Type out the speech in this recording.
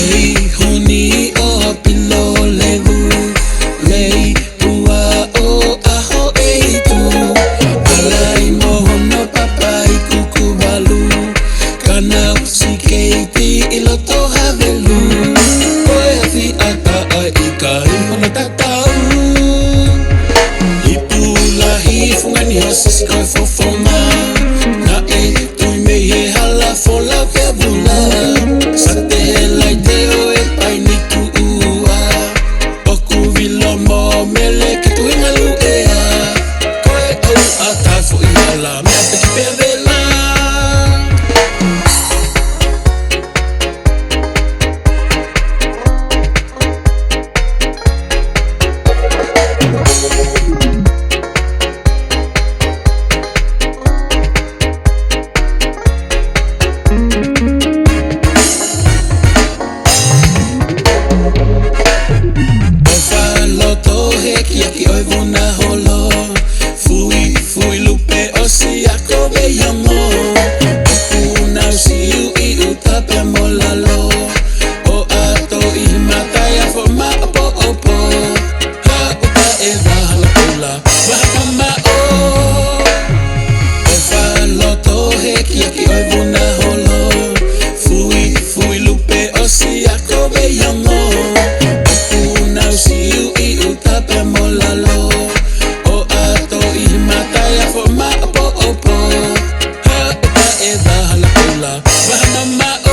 Leihuni o Pilolevu, Leihua o AHONI tu, alai mohono papai kukubalu, kana usikeiti iloto havelu, koe hafi aka ai ikai ona tatau, ipulahi fungani hasisi koe fofoma, na e tui mei he hala folau ke bula. Mama